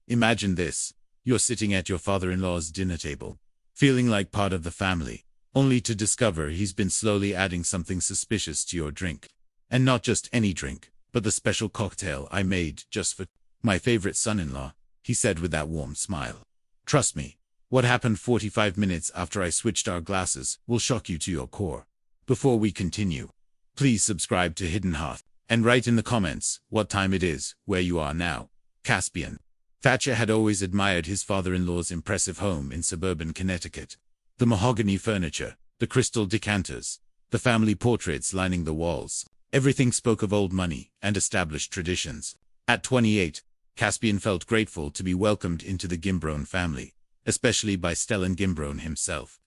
Imagine this. You're sitting at your father-in-law's dinner table, feeling like part of the family, only to discover he's been slowly adding something suspicious to your drink. And not just any drink, but the special cocktail I made just for my favorite son-in-law, he said with that warm smile. Trust me, what happened 45 minutes after I switched our glasses will shock you to your core. Before we continue, please subscribe to Hidden Hearth, and write in the comments what time it is, where you are now. Caspian. Thatcher had always admired his father-in-law's impressive home in suburban Connecticut. The mahogany furniture, the crystal decanters, the family portraits lining the walls. Everything spoke of old money and established traditions. At 28, Caspian felt grateful to be welcomed into the Gimbrone family, especially by Stellan Gimbrone himself,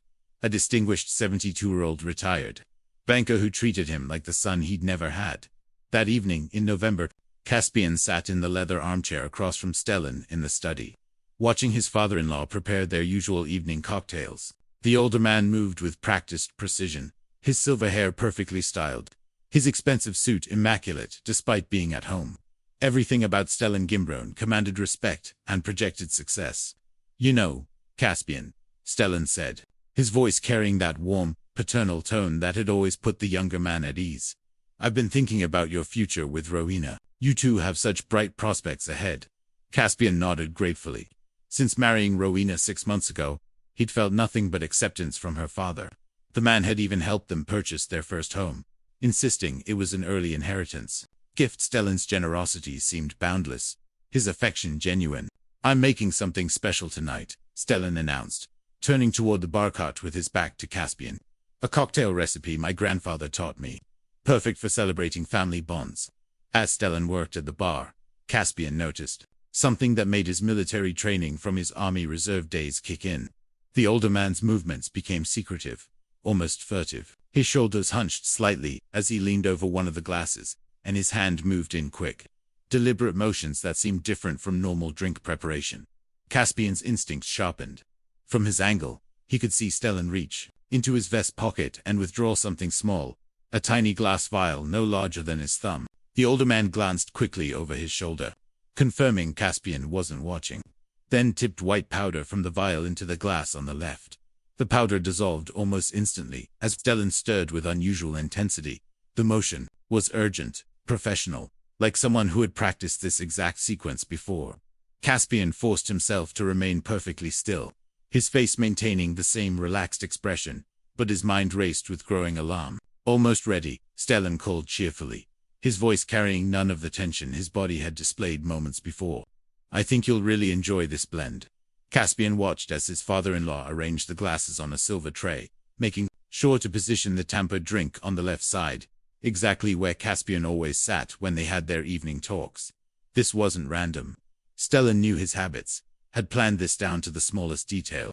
a distinguished 72-year-old retired banker who treated him like the son he'd never had. That evening, in November, Caspian sat in the leather armchair across from Stellan in the study, watching his father-in-law prepare their usual evening cocktails. The older man moved with practiced precision, his silver hair perfectly styled, his expensive suit immaculate despite being at home. Everything about Stellan Gimbrone commanded respect and projected success. You know, Caspian, Stellan said, his voice carrying that warm, paternal tone that had always put the younger man at ease. I've been thinking about your future with Rowena. You two have such bright prospects ahead. Caspian nodded gratefully. Since marrying Rowena 6 months ago, he'd felt nothing but acceptance from her father. The man had even helped them purchase their first home, insisting it was an early inheritance. Gift Stellan's generosity seemed boundless, his affection genuine. I'm making something special tonight, Stellan announced, turning toward the bar cart with his back to Caspian. A cocktail recipe my grandfather taught me. Perfect for celebrating family bonds. As Stellan worked at the bar, Caspian noticed something that made his military training from his Army Reserve days kick in. The older man's movements became secretive, almost furtive. His shoulders hunched slightly as he leaned over one of the glasses, and his hand moved in quick, deliberate motions that seemed different from normal drink preparation. Caspian's instincts sharpened. From his angle, he could see Stellan reach into his vest pocket and withdraw something small, a tiny glass vial no larger than his thumb. The older man glanced quickly over his shoulder, confirming Caspian wasn't watching, then tipped white powder from the vial into the glass on the left. The powder dissolved almost instantly as Stellan stirred with unusual intensity. The motion was urgent, professional, like someone who had practiced this exact sequence before. Caspian forced himself to remain perfectly still, his face maintaining the same relaxed expression, but his mind raced with growing alarm. Almost ready, Stellan called cheerfully, his voice carrying none of the tension his body had displayed moments before. I think you'll really enjoy this blend. Caspian watched as his father-in-law arranged the glasses on a silver tray, making sure to position the tampered drink on the left side, exactly where Caspian always sat when they had their evening talks. This wasn't random. Stellan knew his habits, had planned this down to the smallest detail.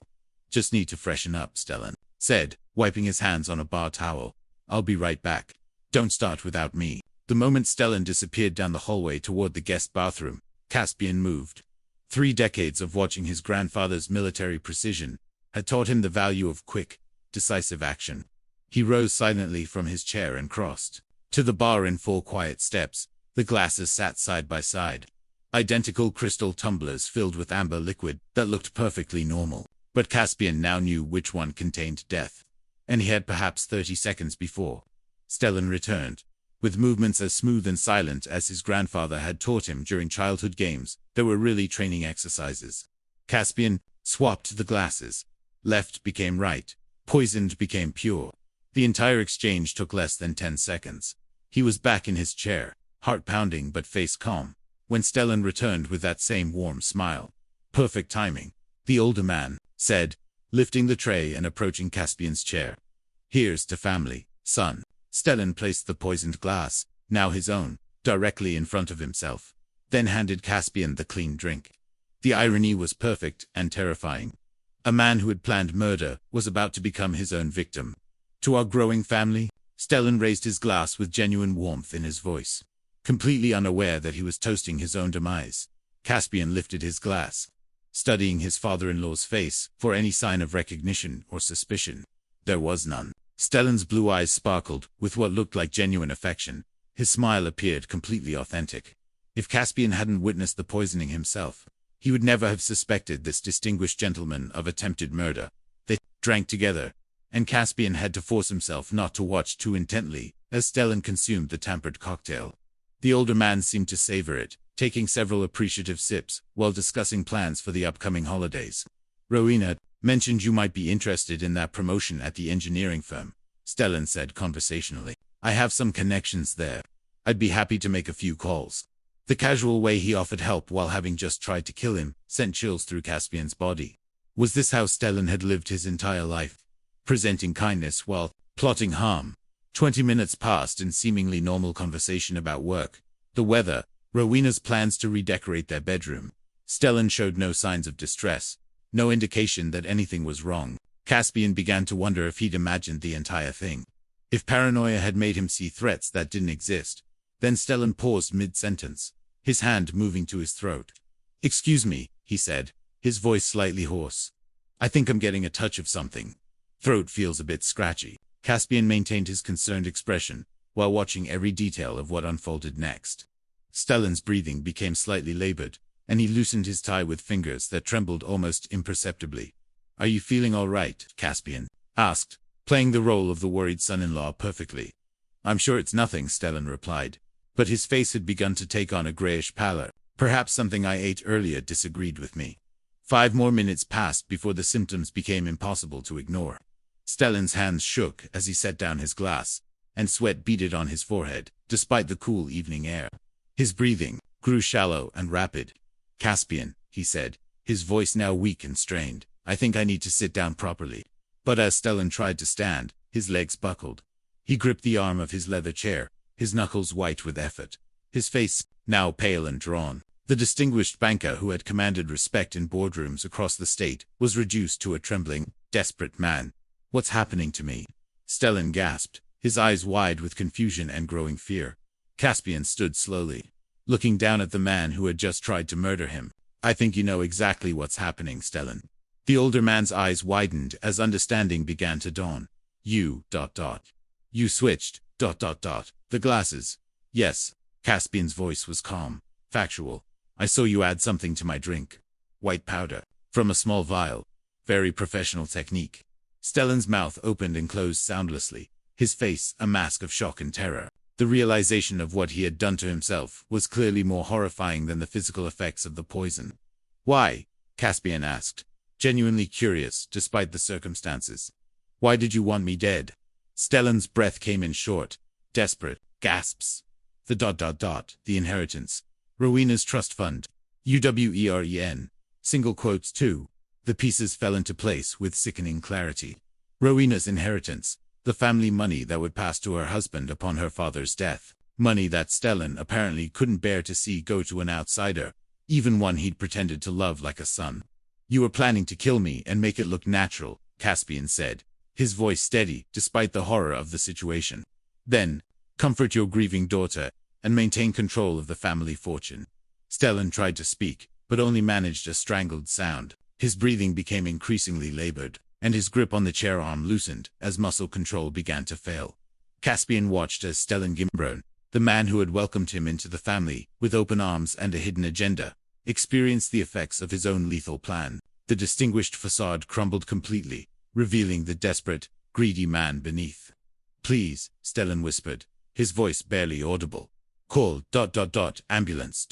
Just need to freshen up, Stellan said, wiping his hands on a bar towel. I'll be right back. Don't start without me. The moment Stellan disappeared down the hallway toward the guest bathroom, Caspian moved. 3 decades of watching his grandfather's military precision had taught him the value of quick, decisive action. He rose silently from his chair and crossed to the bar in 4 quiet steps. The glasses sat side by side. Identical crystal tumblers filled with amber liquid that looked perfectly normal. But Caspian now knew which one contained death. And he had perhaps 30 seconds before. Stellan returned, with movements as smooth and silent as his grandfather had taught him during childhood games that were really training exercises. Caspian swapped the glasses. Left became right. Poisoned became pure. The entire exchange took less than 10 seconds. He was back in his chair, heart pounding but face calm, when Stellan returned with that same warm smile. Perfect timing, the older man said, lifting the tray and approaching Caspian's chair. Here's to family, son. Stellan placed the poisoned glass, now his own, directly in front of himself, then handed Caspian the clean drink. The irony was perfect and terrifying. A man who had planned murder was about to become his own victim. To our growing family, Stellan raised his glass with genuine warmth in his voice. Completely unaware that he was toasting his own demise, Caspian lifted his glass, studying his father-in-law's face for any sign of recognition or suspicion. There was none. Stellan's blue eyes sparkled with what looked like genuine affection. His smile appeared completely authentic. If Caspian hadn't witnessed the poisoning himself, He would never have suspected this distinguished gentleman of attempted murder. They drank together, and Caspian had to force himself not to watch too intently as Stellan consumed the tampered cocktail. The older man seemed to savor it, taking several appreciative sips while discussing plans for the upcoming holidays. Rowena mentioned you might be interested in that promotion at the engineering firm, Stellan said conversationally. I have some connections there. I'd be happy to make a few calls. The casual way he offered help while having just tried to kill him sent chills through Caspian's body. Was this how Stellan had lived his entire life? Presenting kindness while plotting harm. 20 minutes passed in seemingly normal conversation about work, the weather, Rowena's plans to redecorate their bedroom. Stellan showed no signs of distress, no indication that anything was wrong. Caspian began to wonder if he'd imagined the entire thing. If paranoia had made him see threats that didn't exist. Then Stellan paused mid-sentence, his hand moving to his throat. Excuse me, he said, his voice slightly hoarse. I think I'm getting a touch of something. Throat feels a bit scratchy. Caspian maintained his concerned expression, while watching every detail of what unfolded next. Stellan's breathing became slightly labored, and he loosened his tie with fingers that trembled almost imperceptibly. Are you feeling all right? Caspian asked, playing the role of the worried son-in-law perfectly. I'm sure it's nothing, Stellan replied, but his face had begun to take on a grayish pallor. Perhaps something I ate earlier disagreed with me. 5 more minutes passed before the symptoms became impossible to ignore. Stellan's hands shook as he set down his glass, and sweat beaded on his forehead, despite the cool evening air. His breathing grew shallow and rapid. Caspian, he said, his voice now weak and strained, I think I need to sit down properly. But as Stellan tried to stand, his legs buckled. He gripped the arm of his leather chair, his knuckles white with effort, his face now pale and drawn. The distinguished banker who had commanded respect in boardrooms across the state was reduced to a trembling, desperate man. What's happening to me? Stellan gasped, his eyes wide with confusion and growing fear. Caspian stood slowly, looking down at the man who had just tried to murder him. I think you know exactly what's happening, Stellan. The older man's eyes widened as understanding began to dawn. You switched, the glasses. Yes, Caspian's voice was calm, factual. I saw you add something to my drink. White powder, from a small vial. Very professional technique. Stellan's mouth opened and closed soundlessly, his face a mask of shock and terror. The realization of what he had done to himself was clearly more horrifying than the physical effects of the poison. Why? Caspian asked, genuinely curious despite the circumstances. Why did you want me dead? Stellan's breath came in short, desperate gasps. The inheritance. Rowena's trust fund. UWEREN. Single quotes 2. The pieces fell into place with sickening clarity. Rowena's inheritance. The family money that would pass to her husband upon her father's death. Money that Stellan apparently couldn't bear to see go to an outsider, even one he'd pretended to love like a son. You were planning to kill me and make it look natural, Caspian said, his voice steady despite the horror of the situation. Then, comfort your grieving daughter and maintain control of the family fortune. Stellan tried to speak, but only managed a strangled sound. His breathing became increasingly labored, and his grip on the chair arm loosened as muscle control began to fail. Caspian watched as Stellan Gimbron, the man who had welcomed him into the family with open arms and a hidden agenda, experienced the effects of his own lethal plan. The distinguished facade crumbled completely, revealing the desperate, greedy man beneath. Please, Stellan whispered, his voice barely audible. Call, ambulance,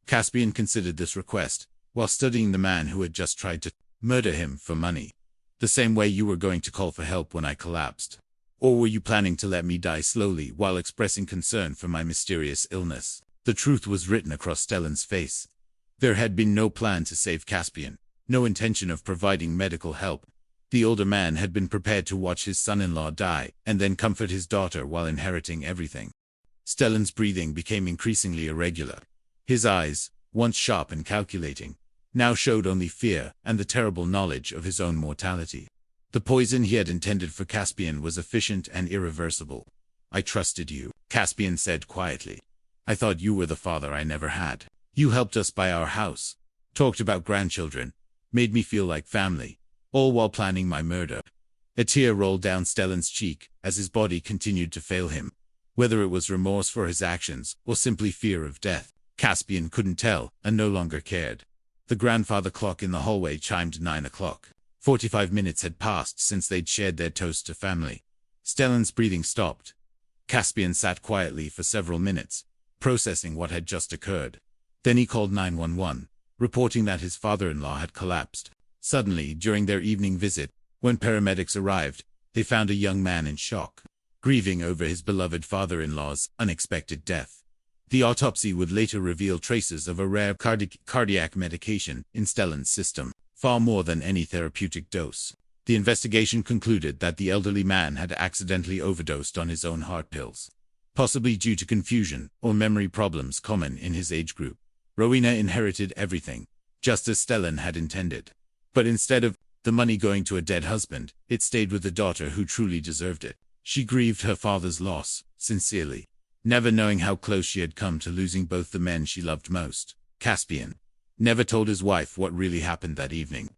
Caspian considered this request, while studying the man who had just tried to murder him for money. The same way you were going to call for help when I collapsed. Or were you planning to let me die slowly while expressing concern for my mysterious illness? The truth was written across Stellan's face. There had been no plan to save Caspian, no intention of providing medical help. The older man had been prepared to watch his son-in-law die and then comfort his daughter while inheriting everything. Stellan's breathing became increasingly irregular. His eyes, once sharp and calculating, now showed only fear and the terrible knowledge of his own mortality. The poison he had intended for Caspian was efficient and irreversible. I trusted you, Caspian said quietly. I thought you were the father I never had. You helped us buy our house, talked about grandchildren, made me feel like family, all while planning my murder. A tear rolled down Stellan's cheek as his body continued to fail him. Whether it was remorse for his actions or simply fear of death, Caspian couldn't tell and no longer cared. The grandfather clock in the hallway chimed 9 o'clock. 45 minutes had passed since they'd shared their toast to family. Stellan's breathing stopped. Caspian sat quietly for several minutes, processing what had just occurred. Then he called 911, reporting that his father-in-law had collapsed. Suddenly, during their evening visit, when paramedics arrived, they found a young man in shock, grieving over his beloved father-in-law's unexpected death. The autopsy would later reveal traces of a rare cardiac medication in Stellan's system, far more than any therapeutic dose. The investigation concluded that the elderly man had accidentally overdosed on his own heart pills, possibly due to confusion or memory problems common in his age group. Rowena inherited everything, just as Stellan had intended. But instead of the money going to a dead husband, it stayed with the daughter who truly deserved it. She grieved her father's loss, sincerely, never knowing how close she had come to losing both the men she loved most. Caspian never told his wife what really happened that evening.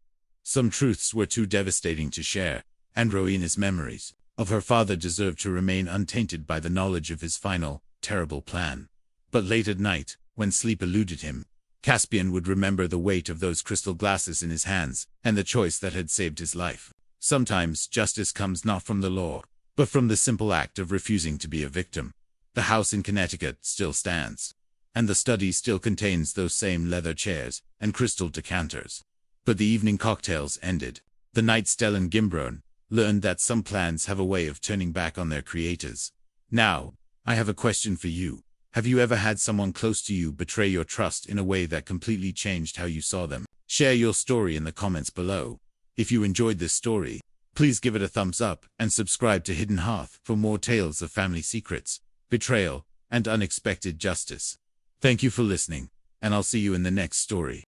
Some truths were too devastating to share, and Rowena's memories of her father deserved to remain untainted by the knowledge of his final, terrible plan. But late at night, when sleep eluded him, Caspian would remember the weight of those crystal glasses in his hands and the choice that had saved his life. Sometimes justice comes not from the law, but from the simple act of refusing to be a victim. The house in Connecticut still stands, and the study still contains those same leather chairs and crystal decanters. But the evening cocktails ended. The night Stellan Gimbron learned that some plans have a way of turning back on their creators. Now, I have a question for you. Have you ever had someone close to you betray your trust in a way that completely changed how you saw them? Share your story in the comments below. If you enjoyed this story, please give it a thumbs up and subscribe to Hidden Hearth for more tales of family secrets, betrayal, and unexpected justice. Thank you for listening, and I'll see you in the next story.